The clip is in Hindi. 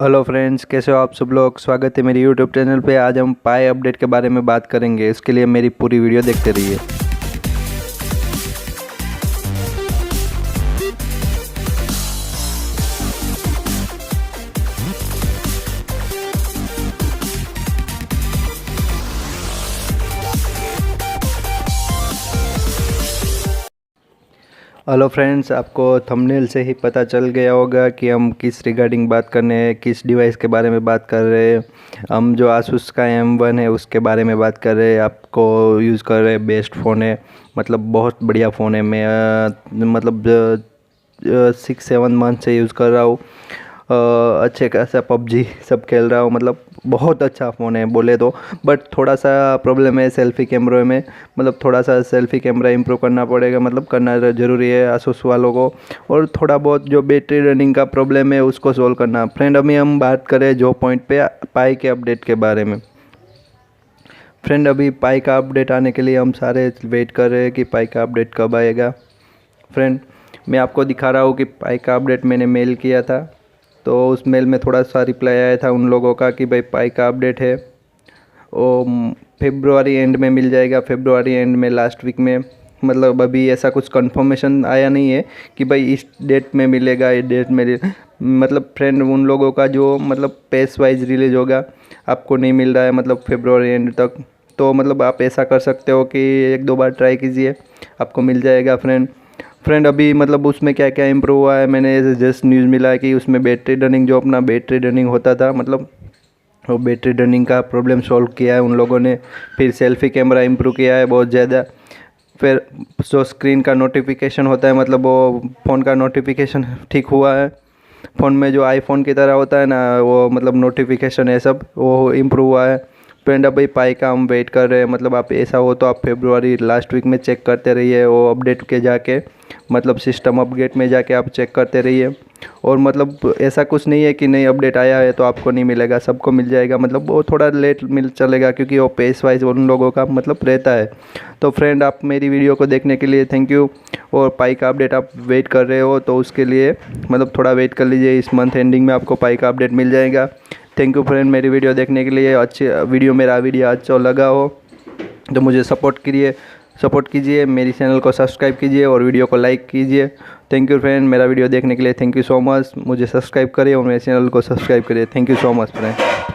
हेलो फ्रेंड्स, कैसे हो आप सब लोग। स्वागत है मेरे यूट्यूब चैनल पे। आज हम पाई अपडेट के बारे में बात करेंगे। इसके लिए मेरी पूरी वीडियो देखते रहिए। हेलो फ्रेंड्स, आपको थंबनेल से ही पता चल गया होगा कि हम किस रिगार्डिंग बात करने हैं, किस डिवाइस के बारे में बात कर रहे हैं। हम जो Asus का M1 है उसके बारे में बात कर रहे हैं। आपको यूज़ कर रहे हैं, बेस्ट फ़ोन है, मतलब बहुत बढ़िया फ़ोन है। मैं मतलब 6-7 मंथ से यूज़ कर रहा हूँ। अच्छे खासा पबजी सब खेल रहा हूँ, मतलब बहुत अच्छा फ़ोन है बोले तो। बट थोड़ा सा प्रॉब्लम है सेल्फ़ी कैमरे में, मतलब थोड़ा सा सेल्फ़ी कैमरा इम्प्रूव करना पड़ेगा, मतलब करना ज़रूरी है आसूस वालों को। और थोड़ा बहुत जो बैटरी रनिंग का प्रॉब्लम है उसको सोल्व करना। फ्रेंड, अभी हम बात करें जो पॉइंट पे पाई के अपडेट के बारे में। फ्रेंड, अभी पाई का अपडेट आने के लिए हम सारे वेट कर रहे हैं कि पाई का अपडेट कब आएगा। फ्रेंड, मैं आपको दिखा रहा हूँ कि पाई का अपडेट मैंने मेल किया था, तो उस मेल में थोड़ा सा रिप्लाई आया था उन लोगों का कि भाई पाई का अपडेट है, वो फेब्रुआरी एंड में मिल जाएगा। फेब्रुआरी एंड में, लास्ट वीक में, मतलब अभी ऐसा कुछ कंफर्मेशन आया नहीं है कि भाई इस डेट में मिलेगा, इस डेट में। मतलब फ्रेंड, उन लोगों का जो मतलब पेस वाइज रिलीज होगा आपको नहीं मिल रहा है, मतलब फेब्रुआरी एंड तक। तो मतलब आप ऐसा कर सकते हो कि 1-2 बार ट्राई कीजिए, आपको मिल जाएगा। फ्रेंड, अभी मतलब उसमें क्या क्या इम्प्रूव हुआ है, मैंने जस्ट न्यूज़ मिला है कि उसमें बैटरी रनिंग, जो अपना बैटरी रनिंग होता था, मतलब वो बैटरी रनिंग का प्रॉब्लम सॉल्व किया है उन लोगों ने। फिर सेल्फ़ी कैमरा इम्प्रूव किया है बहुत ज़्यादा। फिर जो स्क्रीन का नोटिफिकेशन होता है, मतलब वो फ़ोन का नोटिफिकेशन ठीक हुआ है। फ़ोन में जो आईफोन की तरह होता है ना, वो मतलब नोटिफिकेशन है सब, वो इम्प्रूव हुआ है। फ्रेंड, अभी पाई का हम वेट कर रहे हैं। मतलब आप ऐसा हो तो आप फेब्रुआरी लास्ट वीक में चेक करते रहिए, वो अपडेट के जाके, मतलब सिस्टम अपडेट में जाके आप चेक करते रहिए। और मतलब ऐसा कुछ नहीं है कि नई अपडेट आया है तो आपको नहीं मिलेगा, सबको मिल जाएगा। मतलब वो थोड़ा लेट मिल चलेगा क्योंकि वो पेस वाइज उन लोगों का मतलब रहता है। तो फ्रेंड, आप मेरी वीडियो को देखने के लिए थैंक यू। और पाई का अपडेट आप वेट कर रहे हो तो उसके लिए मतलब थोड़ा वेट कर लीजिए, इस मंथ एंडिंग में आपको पाई का अपडेट मिल जाएगा। थैंक यू फ्रेंड, मेरी वीडियो देखने के लिए। अच्छी वीडियो, मेरा वीडियो अच्छा लगा हो तो मुझे सपोर्ट कीजिए, मेरी चैनल को सब्सक्राइब कीजिए और वीडियो को लाइक कीजिए। थैंक यू फ्रेंड, मेरा वीडियो देखने के लिए थैंक यू सो मच। मुझे सब्सक्राइब करिए और मेरे चैनल को सब्सक्राइब करिए। Thank you so much friend.